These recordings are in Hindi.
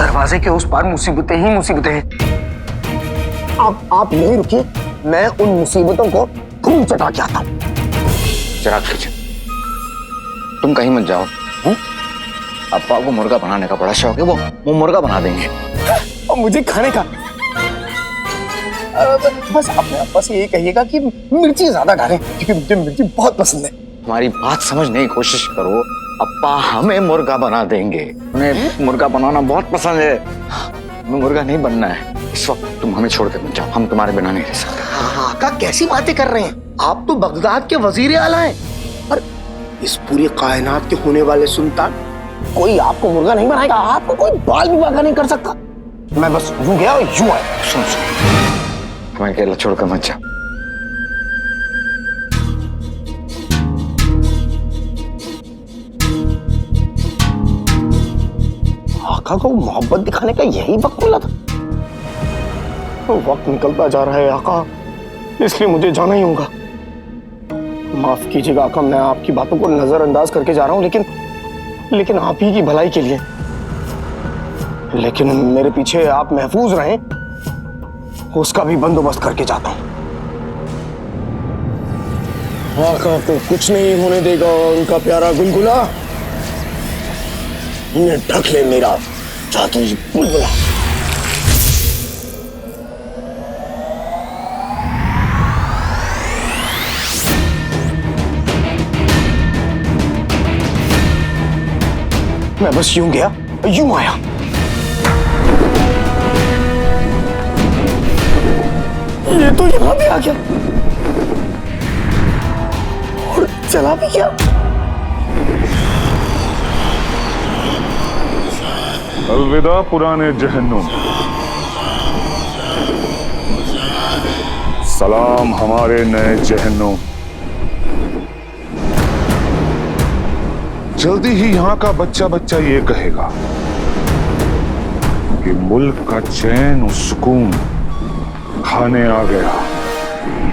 दरवाजे के उस पार मुसीबतें ही मुसीबतें हैं। आप यहीं रुकिए, मैं उन मुसीबतों को खून चटा के आता हूं। चिराग खींच, तुम कहीं मत जाओ। अप्पा को मुर्गा बनाने का बड़ा शौक है, वो मुर्गा बना देंगे। और मुझे खाने का बस अपने अप्पा से ये कहिएगा कि मिर्ची ज्यादा डालें, क्योंकि मुझे मिर्ची बहुत पसंद है। हमारी बात समझने की कोशिश करो, अप्पा हमें मुर्गा बना देंगे। उन्हें मुर्गा बनाना बहुत पसंद है। हमें मुर्गा नहीं बनना है। इस वक्त तुम हमें छोड़ के मत जाओ, हम तुम्हारे बिना नहीं रह सकते। आका कैसी बातें कर रहे हैं आप? तो बगदाद के वजीर आला हैं और इस पूरी कायनात के होने वाले सुल्तान। कोई आपको मुर्गा नहीं बनाएगा, आपको कोई बाल भी बागा नहीं कर सकता। मैं बस यूं गया और यूं आया। सुन, हमें अकेला छोड़कर मत जाओ। आका को मोहब्बत दिखाने का यही वक्त मिला था। तो वक्त निकलता जा रहा है आका, इसलिए मुझे जाना ही होगा। माफ कीजिएगा आका, मैं आपकी बातों को नजरअंदाज करके जा रहा हूं, लेकिन आप ही की भलाई के लिए। लेकिन मेरे पीछे आप महफूज रहें, उसका भी बंदोबस्त करके जाता हूं। आका को कुछ नहीं होने देगा उनका प्यारा गुलगुला। इन्हें ढक ले मेरा जादुई बुलबुला। मैं बस यूं गया यूं आया। ये तो यहां भी आ गया और चला भी गया। अलविदा पुराने जहन्नुम, सलाम हमारे नए जहन्नुम। जल्दी ही यहाँ का बच्चा बच्चा ये कहेगा कि मुल्क का चैन और सुकून खाने आ गया।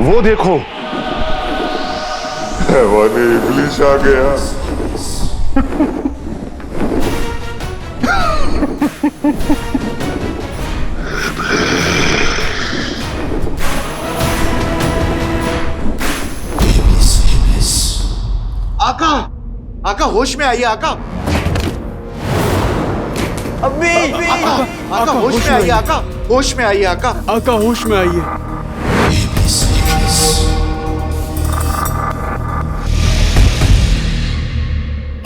वो देखो, हैवाने इब्लिस आ गया। आका, आका होश में आइए आका। अभी आका होश में आइए आका, होश में आइए आका। आका होश में आइए।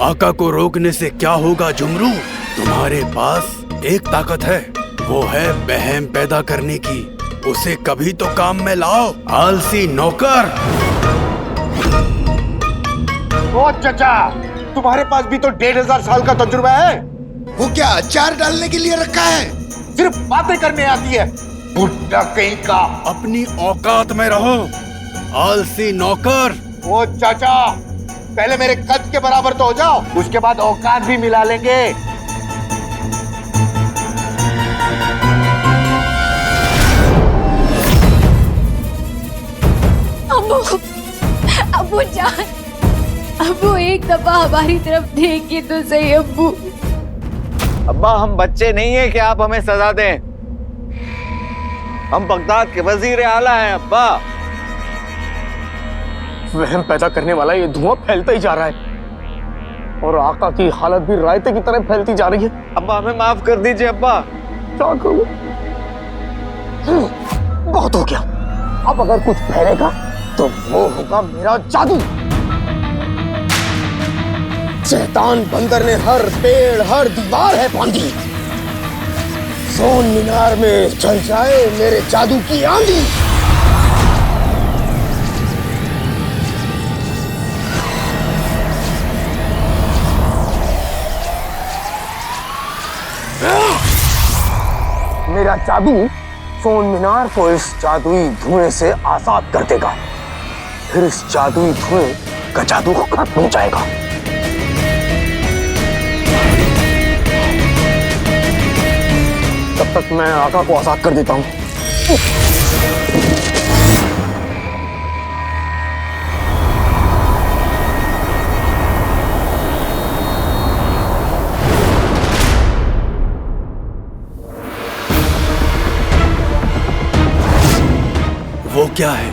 आका को रोकने से क्या होगा जुमरू? तुम्हारे पास एक ताकत है, वो है बहम पैदा करने की। उसे कभी तो काम में लाओ, आलसी नौकर। ओ चाचा, तुम्हारे पास भी तो 1500 साल का तजुर्बा है। वो क्या अचार डालने के लिए रखा है? सिर्फ बातें करने आती है, बुड्ढा कहीं का। अपनी औकात में रहो, आलसी नौकर। ओ चाचा, पहले मेरे कद के बराबर तो हो जाओ, उसके बाद औकात भी मिला लेंगे। अब्बू जान, अब्बू एक दफा हमारी तरफ देखिए तो सही। अब्बू, अब्बा हम बच्चे नहीं है कि आप हमें सजा दें। हम बगदाद के वजीर आला हैं अब्बा। वहम पैदा करने वाला ये धुआं फैलता ही जा रहा है और आका की हालत भी रायते की तरह फैलती जा रही है। अब्बा हमें माफ कर दीजिए अब्बा। क्या करूं? बहुत हो गया। अब अगर कुछ फैलेगा तो वो होगा मेरा जादू। शैतान बंदर ने हर पेड़ हर दीवार है बांधी। सोन मीनार में चल जाए मेरे जादू की आंधी। मेरा जादू सोन मीनार को इस जादुई धुएं से आजाद कर देगा। फिर इस जादुई धुएं का जादू खत्म हो जाएगा। तब तक मैं आका को आजाद कर देता हूं। क्या है?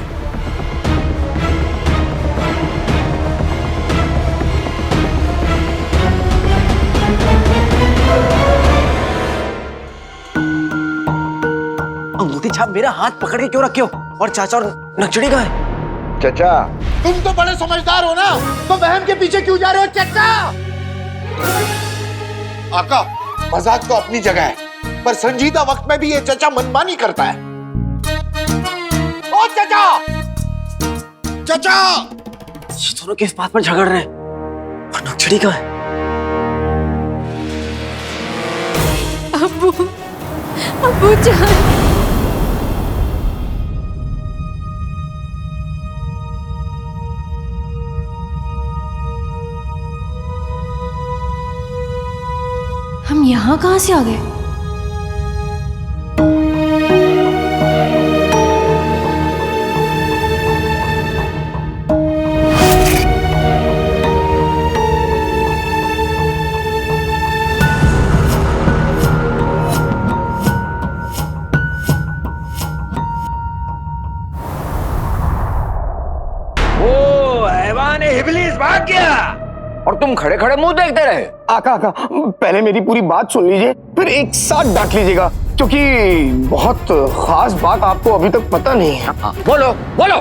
अंगूठी छाप मेरा हाथ पकड़ के क्यों रखे हो? और चाचा और नक्चड़ी कहाँ है? चाचा, तुम तो बड़े समझदार हो ना, तो बहन के पीछे क्यों जा रहे हो चचा? आका, मजाक तो अपनी जगह है, पर संजीदा वक्त में भी ये चचा मनमानी करता है। ओ चचा! चाचा ये दोनों किस बात पर झगड़ रहे हैं? और नक्चड़ी कहाँ है? अब्बू, अब्बू जान। हम यहाँ कहाँ से आ गए? ओ हैवान इब्लीस भाग गया और तुम खड़े खड़े मुंह देखते रहे। आका आका, पहले मेरी पूरी बात सुन लीजिए, फिर एक साथ डांट लीजिएगा, क्योंकि बहुत खास बात आपको अभी तक पता नहीं है। बोलो बोलो।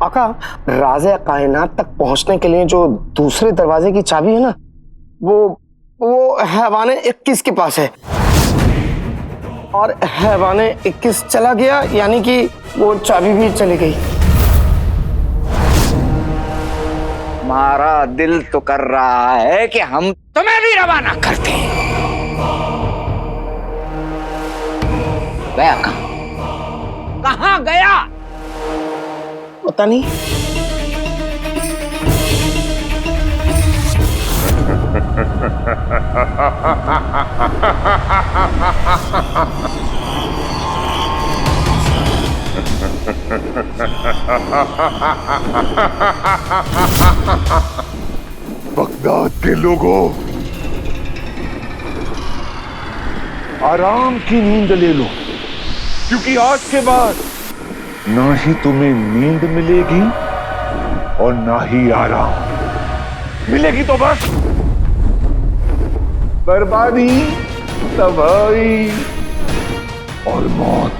आका, राज़े कायनात तक पहुंचने के लिए जो दूसरे दरवाजे की चाबी है ना, वो हैवाने 21 के पास है, और हैवाने 21 चला गया, यानी कि वो चाबी भी चली गई। हमारा दिल तो कर रहा है कि हम तुम्हें भी रवाना करते हैं। गया कहाँ गया? पता नहीं। बगदाद के लोगों, आराम की नींद ले लो, क्योंकि आज के बाद ना ही तुम्हें नींद मिलेगी और ना ही आराम मिलेगी, तो बस बर्बादी, तबाही और मौत।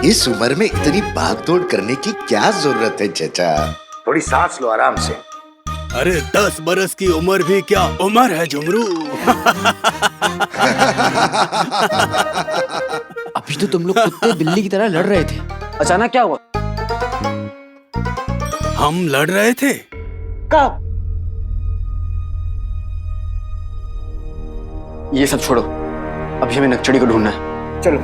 इस उम्र में इतनी भागदौड़ करने की क्या जरूरत है चचा? थोड़ी सांस लो आराम से। अरे 10 बरस की उम्र भी क्या उम्र है झुमरू। अभी तो तुम लोग कुत्ते बिल्ली की तरह लड़ रहे थे, अचानक क्या हुआ? हम लड़ रहे थे? कब? ये सब छोड़ो, अभी हमें नक्चड़ी को ढूंढना है। चलो।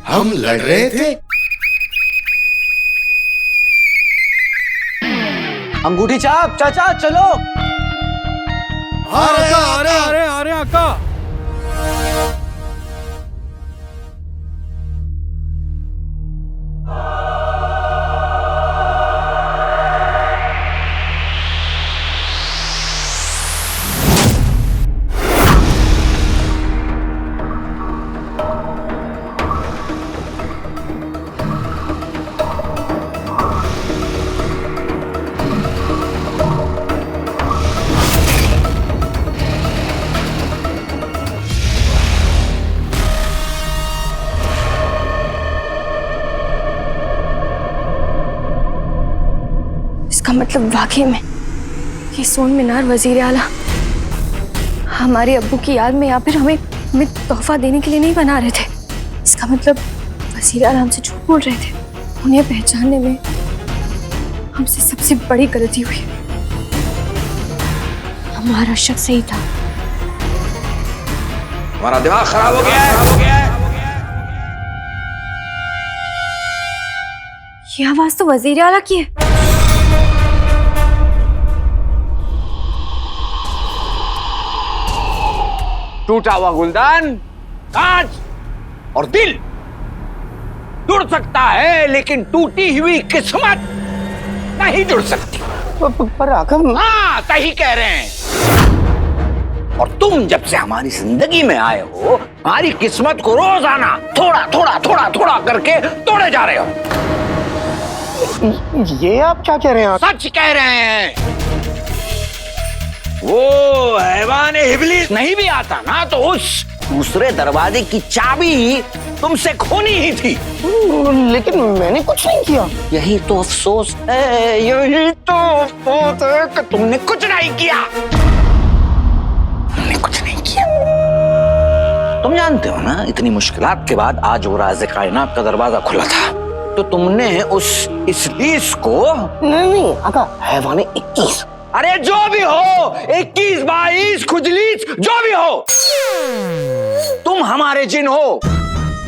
हम लड़ रहे थे? अंगूठी छाप चाचा चलो। अरे आका। इसका मतलब वाकई में ये सोन मीनार वजीर आला हमारे अब्बू की याद में या फिर हमें तोहफा देने के लिए नहीं बना रहे थे। इसका मतलब वजीर आला हमसे झूठ बोल रहे थे। उन्हें पहचानने में हमसे सबसे बड़ी गलती हुई। हमारा शक सही था। हमारा दिमाग खराब हो गया है। ये आवाज तो वजीर आला की है। टूटा हुआ गुलदान, कांच, और दिल जुड़ सकता है, लेकिन टूटी हुई किस्मत नहीं जुड़ सकती। पर आका हाँ, सही कह रहे हैं। और तुम जब से हमारी जिंदगी में आए हो, हमारी किस्मत को रोजाना थोड़ा थोड़ा थोड़ा थोड़ा करके तोड़े जा रहे हो। ये आप क्या कह रहे हैं? सच कह रहे हैं। वो हैवान इब्लीस नहीं भी आता ना, तो उस दूसरे दरवाजे की चाबी तुमसे खोनी ही थी। लेकिन मैंने कुछ नहीं किया। यही तो अफसोस है, यही तो अफसोस है कि तुमने कुछ नहीं किया। तुमने कुछ नहीं किया। तुम जानते हो ना, इतनी मुश्किलात के बाद आज वो राज़े कायनात का दरवाजा खुला था, तो तुमने उस इब्लीस को नहीं आका, हैवान 21। अरे जो भी हो, 21, 22, खुजलीस, जो भी हो, तुम हमारे जिन हो।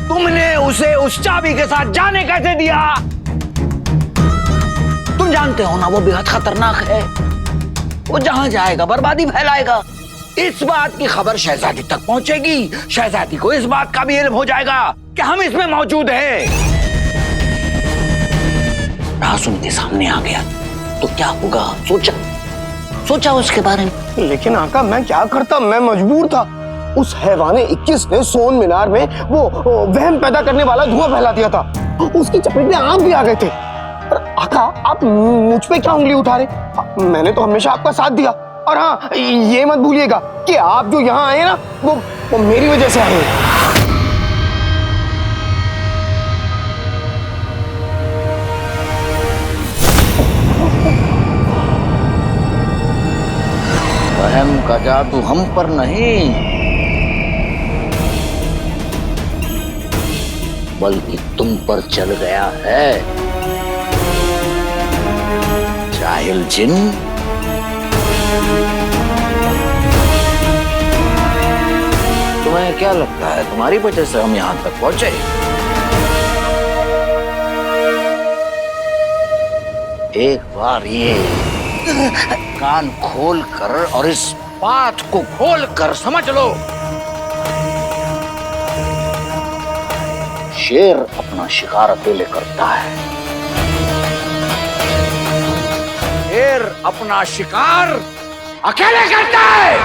तुमने उसे उस चाबी के साथ जाने कैसे दिया? तुम जानते हो ना, वो बेहद खतरनाक है। वो जहां जाएगा बर्बादी फैलाएगा। इस बात की खबर शहजादी तक पहुंचेगी, शहजादी को इस बात का भी इल्म हो जाएगा कि हम इसमें मौजूद हैं। राज उनके सामने आ गया तो क्या होगा? सोचा उसके बारे में। लेकिन आका मैं क्या करता, मैं मजबूर था। उस हैवान 21 ने सोन मीनार में वो वहम पैदा करने वाला धुआं फैला दिया था। उसकी चपेट में आप भी आ गए थे। पर आका, आप मुझ पे क्या उंगली उठा रहे? मैंने तो हमेशा आपका साथ दिया। और हाँ, ये मत भूलिएगा कि आप जो यहाँ आए ना, वो मेरी वजह से आए हैं। वहम का जादू हम पर नहीं, बल्कि तुम पर चल गया है, जाहिल जिन। तुम्हें क्या लगता है तुम्हारी वजह से हम यहां तक पहुंचे? एक बार ये कान खोल कर और इस बात को खोल कर समझ लो, शेर अपना शिकार अकेले करता है। शेर अपना शिकार अकेले करता है।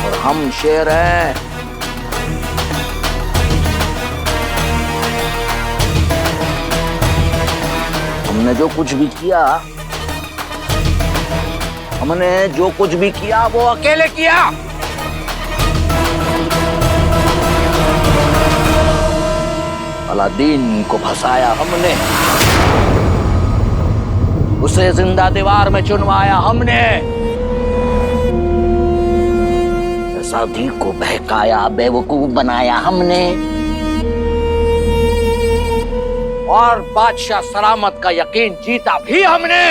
और हम शेर हैं। हमने जो कुछ भी किया वो अकेले किया। अलादीन को फंसाया हमने, उसे जिंदा दीवार में चुनवाया हमने, शहजादी को बहकाया, बेवकूफ बनाया हमने, और बादशाह सलामत का यकीन जीता भी हमने।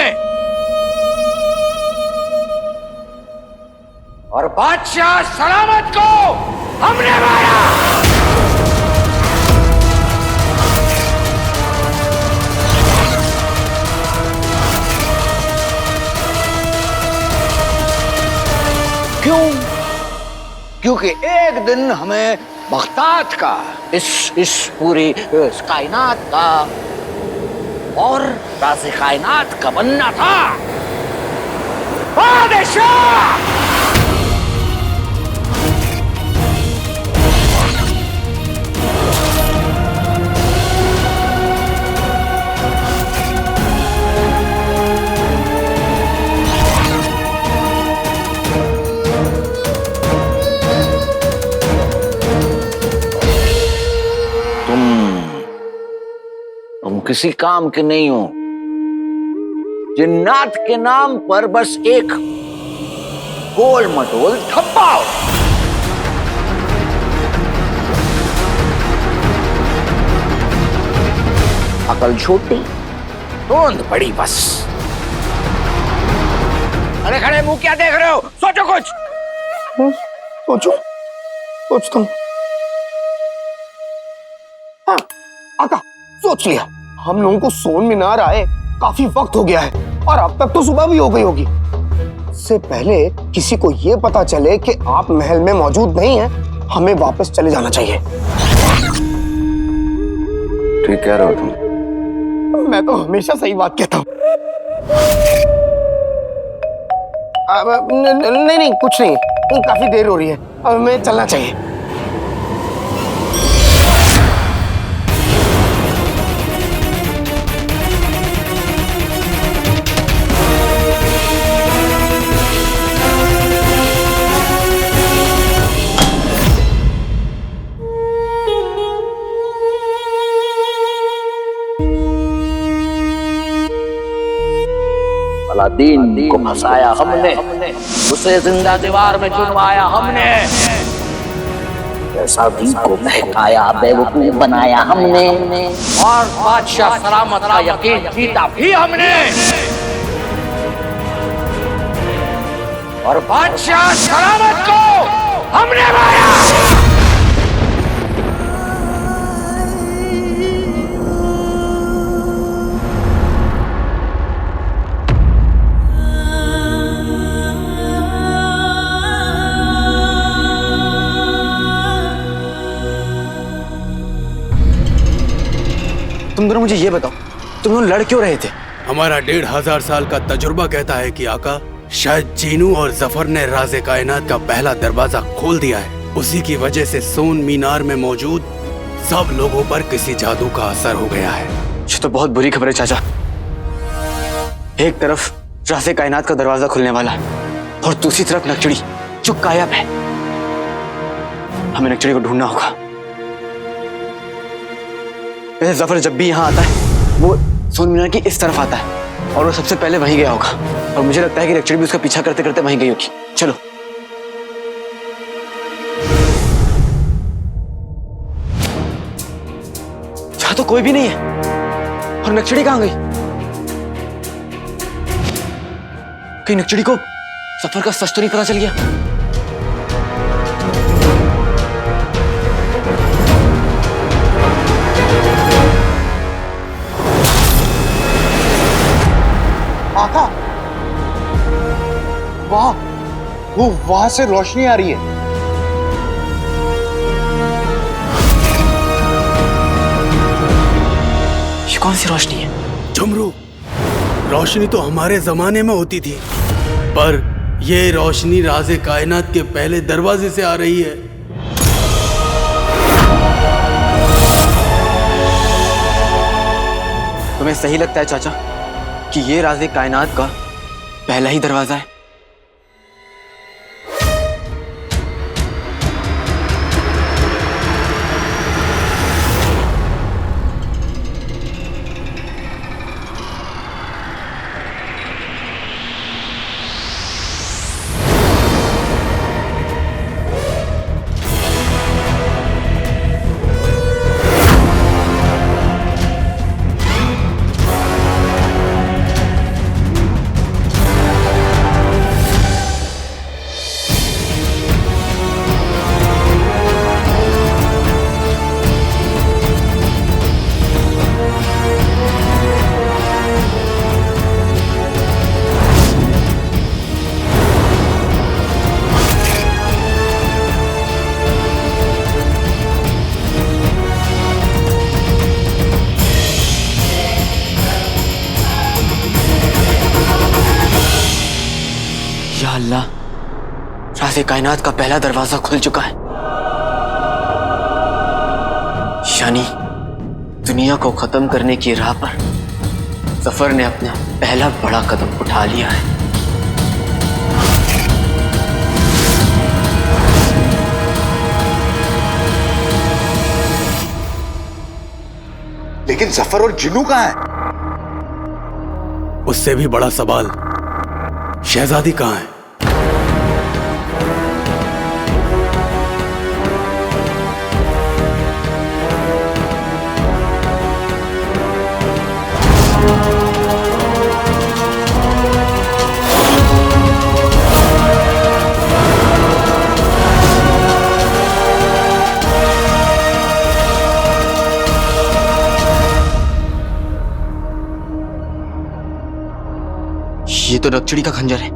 और बादशाह सलामत को हमने मारा। क्यों? क्योंकि एक दिन हमें बगदाद का, इस पूरी कायनात का और राज़े कायनात का बनना था बादशाह। तुम किसी काम के नहीं हो। जिन्नात के नाम पर बस एक गोल मटोल थप्पा हो। अकल छोटी, तोंद बड़ी बस। खड़े खड़े मुंह क्या देख रहे हो? सोचो कुछ। सोचता हूँ। हाँ आका, सोच लिया। हम लोगों को सोन मीनार आए काफी वक्त हो गया है और अब तक तो सुबह भी हो गई होगी। से पहले किसी को ये पता चले कि आप महल में मौजूद नहीं हैं, हमें वापस चले जाना चाहिए। ठीक कह रहे हो तुम। मैं तो हमेशा सही बात कहता हूँ। नहीं नहीं कुछ नहीं, काफी देर हो रही है, अब हमें चलना चाहिए। अलादीन को फंसाया हमने, उसे जिंदा दीवार में चुनवाया हमने, सादी को बहकाया, बेवकूफ बनाया हमने, और बादशाह सलामत का यकीन जीता भी हमने, और बादशाह सलामत को हमने मारा। तुम दोनों मुझे ये बताओ, तुम लोग लड़ क्यों रहे थे? हमारा 1500 साल का तजुर्बा कहता है कि आका, शायद जीनू और जफर ने राज़े कायनात का पहला दरवाजा खोल दिया है। उसी की वजह से सोन मीनार में मौजूद सब लोगों पर किसी जादू का असर हो गया है। ये तो बहुत बुरी खबर है चाचा। एक तरफ राज़े कायनात का दरवाजा खुलने वाला है और दूसरी तरफ नक्चड़ी जो गायब है। हमें नक्चड़ी को ढूंढना होगा। वैसे जफर जब भी यहाँ आता है वो सोन मीनार की इस तरफ आता है और वो सबसे पहले वहीं गया होगा, और मुझे लगता है कि नक्चड़ी भी उसका पीछा करते करते वहीं गई होगी। चलो। यहाँ तो कोई भी नहीं है, और नक्चड़ी कहाँ गई? कहीं नक्चड़ी को सफर का सच तो नहीं पता चल गया? आका, वाह, वो वहां से रोशनी आ रही है। ये कौन सी रोशनी है? झुमरू, रोशनी तो हमारे जमाने में होती थी, पर ये रोशनी राज़े कायनात के पहले दरवाजे से आ रही है। तुम्हें सही लगता है चाचा कि ये राज़े कायनात का पहला ही दरवाजा है? या अल्लाह, राज़े कायनात का पहला दरवाजा खुल चुका है। यानी दुनिया को खत्म करने की राह पर जफर ने अपना पहला बड़ा कदम उठा लिया है। लेकिन जफर और जिन्नू कहाँ है? उससे भी बड़ा सवाल, शहजादी कहाँ है? ये तो नक्चड़ी का खंजर है।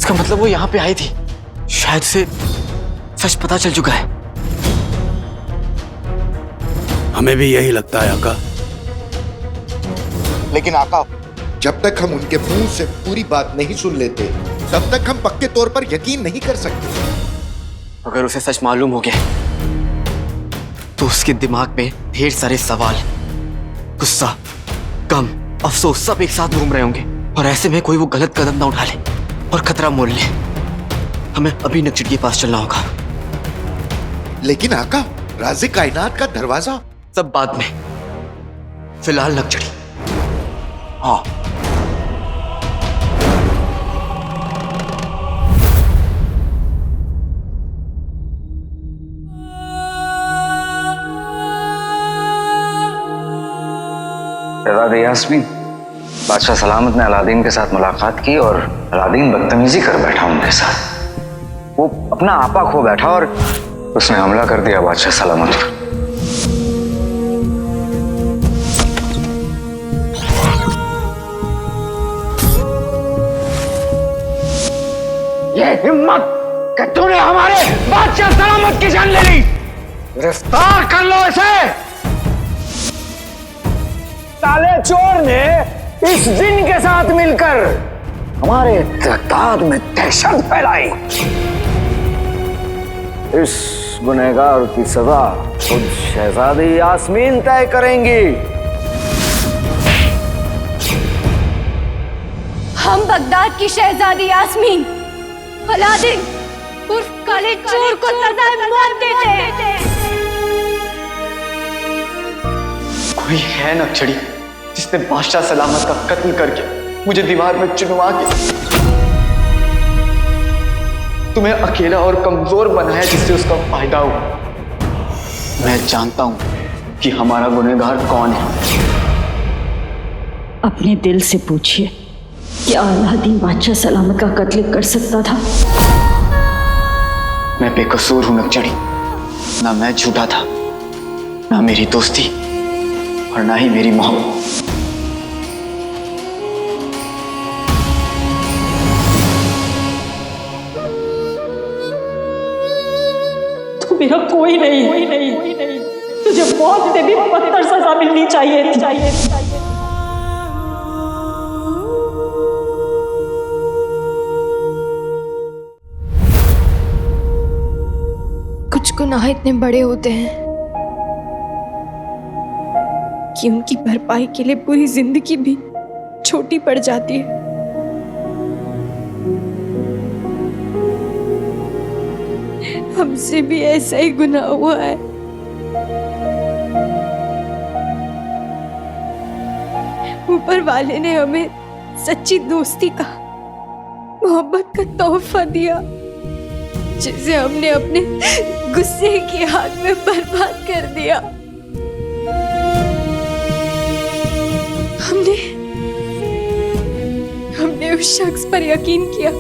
इसका मतलब वो यहाँ पे आई थी। शायद से सच पता चल चुका है। हमें भी यही लगता है आका। लेकिन आका, जब तक हम उनके मुंह से पूरी बात नहीं सुन लेते तब तक हम पक्के तौर पर यकीन नहीं कर सकते। अगर उसे सच मालूम हो गया तो उसके दिमाग में ढेर सारे सवाल, गुस्सा, गम, अफसोस सब एक साथ घूम रहे होंगे और ऐसे में कोई वो गलत कदम ना उठा ले और खतरा मोल ले। हमें अभी नक्चड़ के पास चलना होगा। लेकिन आका, राज़े कायनात का दरवाजा। सब बाद में, फिलहाल नक्चड़ी। हाँ। शहज़ादी यास्मीन, बादशाह सलामत ने अलादीन के साथ मुलाकात की और अलादीन बदतमीजी कर बैठा उनके साथ। वो अपना आपा खो बैठा और उसने हमला कर दिया बादशाह सलामत पर। ये हिम्मत कि तूने हमारे बादशाह सलामत की जान ले ली। गिरफ्तार कर लो इसे। काले चोर ने इस जिन के साथ मिलकर हमारे तादाद में दहशत फैलाई। इस गुनहगार की सजा खुद शहजादी यास्मीन तय करेंगी। हम बगदाद की शहजादी यास्मीन अलादीन उर्फ काले चोर को सजा मौत देते हैं। कोई है नक्चड़ी जिसने बादशाह सलामत का कत्ल करके मुझे दीवार में चुनवा के तुम्हें अकेला और कमजोर बनाया, जिससे उसका फायदा हो। मैं जानता हूं कि हमारा गुनहगार कौन है। अपने दिल से पूछिए, क्या अलादीन बादशाह सलामत का कत्ल कर सकता था? मैं बेकसूर हूं नक्चड़ी। ना मैं झूठा था, ना मेरी दोस्ती और ना ही मेरी मोहब्बत। तू मेरा कोई नहीं। तुझे मौत से भी बदतर सजा मिलनी चाहिए। कुछ गुनाह इतने बड़े होते हैं कि उनकी भरपाई के लिए पूरी जिंदगी भी छोटी पड़ जाती है। हमसे भी ऐसा ही गुनाह हुआ है। ऊपर वाले ने हमें सच्ची दोस्ती का, मोहब्बत का तोहफा दिया, जिसे हमने अपने गुस्से की आग में बर्बाद कर दिया। हमने उस शख्स पर यकीन किया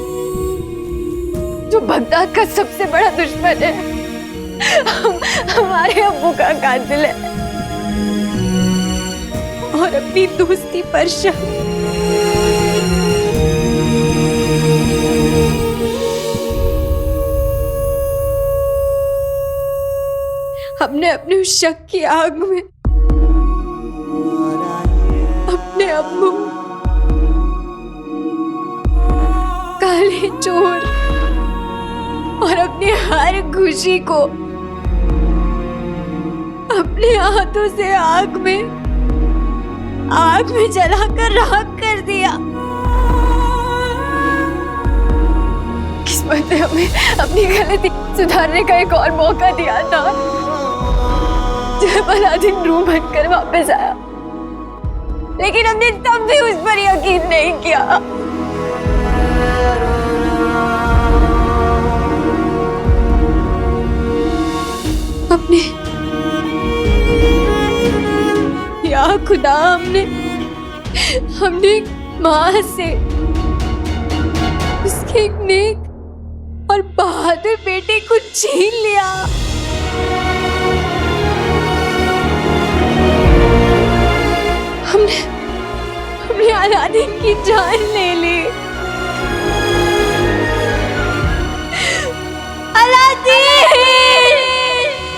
जो बगदाद का सबसे बड़ा दुश्मन है, हमारे अब्बू का कातिल है, और अपनी दोस्ती पर शक। हमने अपने उस शक की आग में अपने अब्बू, काले चोर और अपनी हर खुशी को अपने हाथों से आग में जलाकर राख कर दिया। किस्मत ने हमें अपनी गलती सुधारने का एक और मौका दिया था, जब अलादीन रूह बनकर वापस आया, लेकिन हमने तब भी उस पर यकीन नहीं किया। अपने या खुदा, हमने माँ से उसके एक नेक और बहादुर बेटे को छीन लिया। हमने अलादीन की जान ले ली।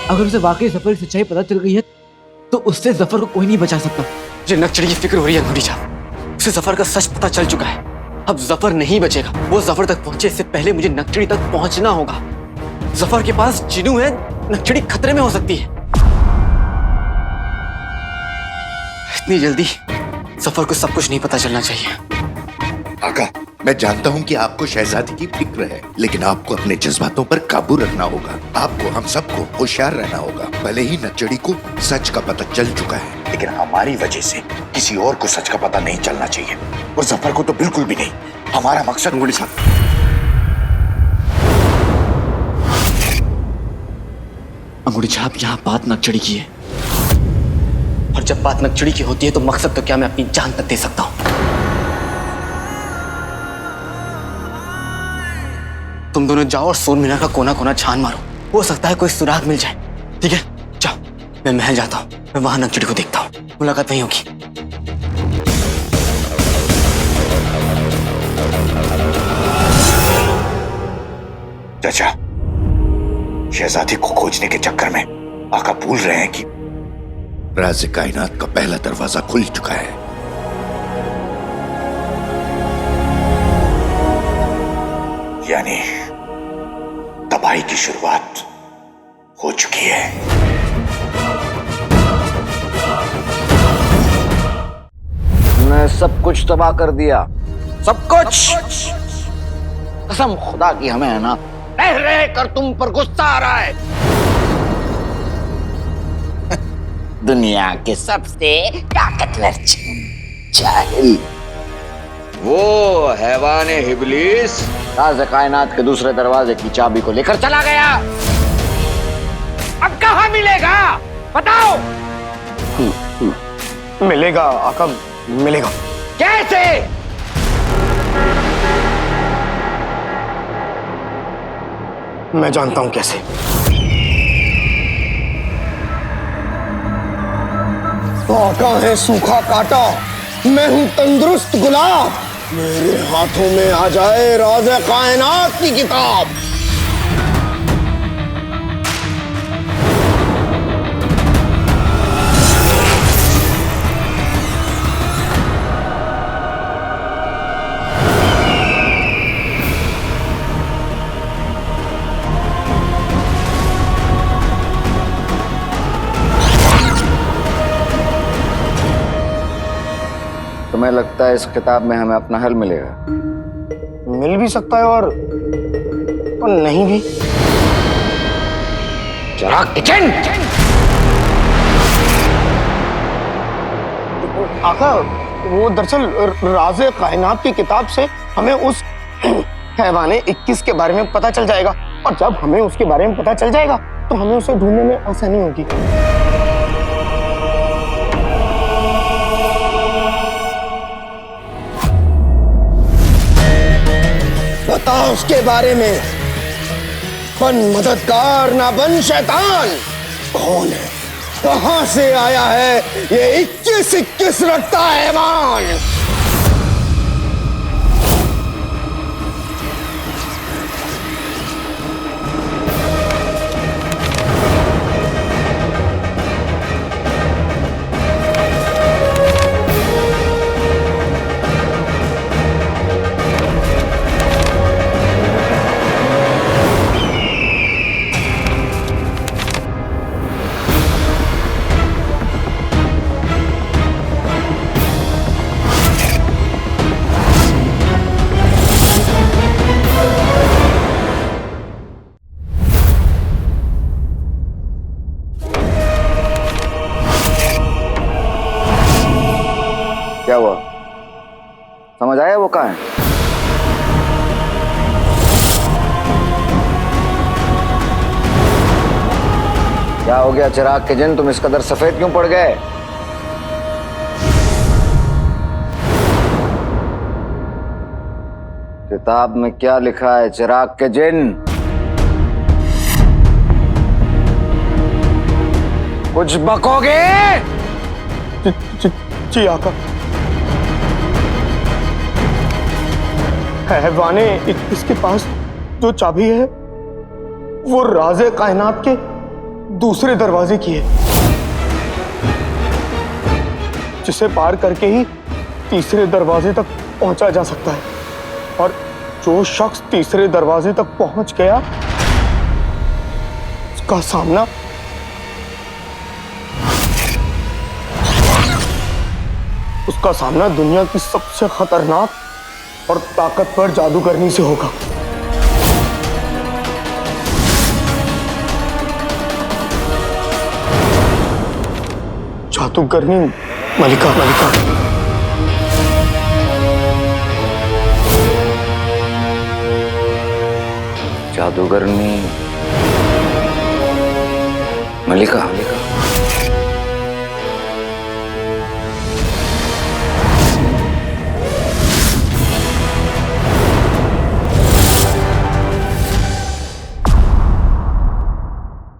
अगर उसे वाकई जफर की सच्चाई पता चल गई है तो उससे जफर को कोई नहीं बचा सकता। मुझे नक्चड़ी की फिक्र हो रही है अंगूठी साहब। उसे जफर का सच पता चल चुका है। अब जफर नहीं बचेगा। वो जफर तक पहुंचे इससे पहले मुझे नक्चड़ी तक पहुंचना होगा। जफर के पास जिनू है, नक्चड़ी खतरे में हो सकती है। इतनी जल्दी जफर को सब कुछ नहीं पता चलना चाहिए। आका, मैं जानता हूं कि आपको शहजादी की फिक्र है, लेकिन आपको अपने जज्बातों पर काबू रखना होगा। आपको हम सबको होशियार रहना होगा। भले ही नक्चड़ी को सच का पता चल चुका है, लेकिन हमारी वजह से किसी और को सच का पता नहीं चलना चाहिए, और जफर को तो बिल्कुल भी नहीं। हमारा मकसद अंगूठी साहब, अंगूठी साहब, यहाँ बात नक्चड़ी की है, और जब बात नक्चड़ी की होती है तो मकसद तो क्या मैं अपनी जान तक दे सकता हूं। तुम दोनों जाओ और सोन मीनार का कोना कोना छान मारो। हो सकता है कोई सुराग मिल जाए। ठीक है, जाओ। मैं महल जाता हूं। मैं वहां नक्चड़ी को देखता हूं। मुलाकात वहीं होगी। चाचा, शहजादी को खोजने के चक्कर में आका भूल रहे हैं कि राज़ कायनात का पहला दरवाजा खुल चुका है। यानी तबाही की शुरुआत हो चुकी है। मैं सब कुछ तबाह कर दिया, सब कुछ। कसम खुदा की हमें है ना, रह रह कर तुम पर गुस्सा आ रहा है। दुनिया के सबसे ताकतवर जाहिल। वो हैवान इब्लीस राज़ कायनात के दूसरे दरवाजे की चाबी को लेकर चला गया। अब कहाँ मिलेगा बताओ? मिलेगा आका, मिलेगा। कैसे? मैं जानता हूं कैसे। आका है सूखा कांटा, मैं हूं तंदुरुस्त गुलाब। मेरे हाथों में आ जाए राज़ कायनात की किताब। तुम्हें लगता है इस किताब में हमें अपना हल मिलेगा? मिल भी सकता है और नहीं भी। चिराग किचन। आका, वो दरअसल राज़े कायनात की किताब से हमें उस हैवाने 21 के बारे में पता चल जाएगा, और जब हमें उसके बारे में पता चल जाएगा तो हमें उसे ढूंढने में आसानी होगी। बता उसके बारे में। बन मददगार ना बन शैतान। कौन है, कहां से आया है ये 21 रखता है मान? क्या हुआ, समझ आया वो कहाँ है? क्या हो गया चिराग के जिन, तुम इस कदर सफेद क्यों पड़ गए? किताब में क्या लिखा है चिराग के जिन? कुछ बकोगे? जी आका। हैवाने 21 के पास जो चाबी है वो राज़े कायनात के दूसरे दरवाजे की है, जिसे पार करके ही तीसरे दरवाजे तक पहुंचा जा सकता है। और जो शख्स तीसरे दरवाजे तक पहुंच गया, उसका सामना दुनिया की सबसे खतरनाक और ताकतवर जादूगरनी से होगा। जादूगरनी मलिका। जादूगरनी मलिका।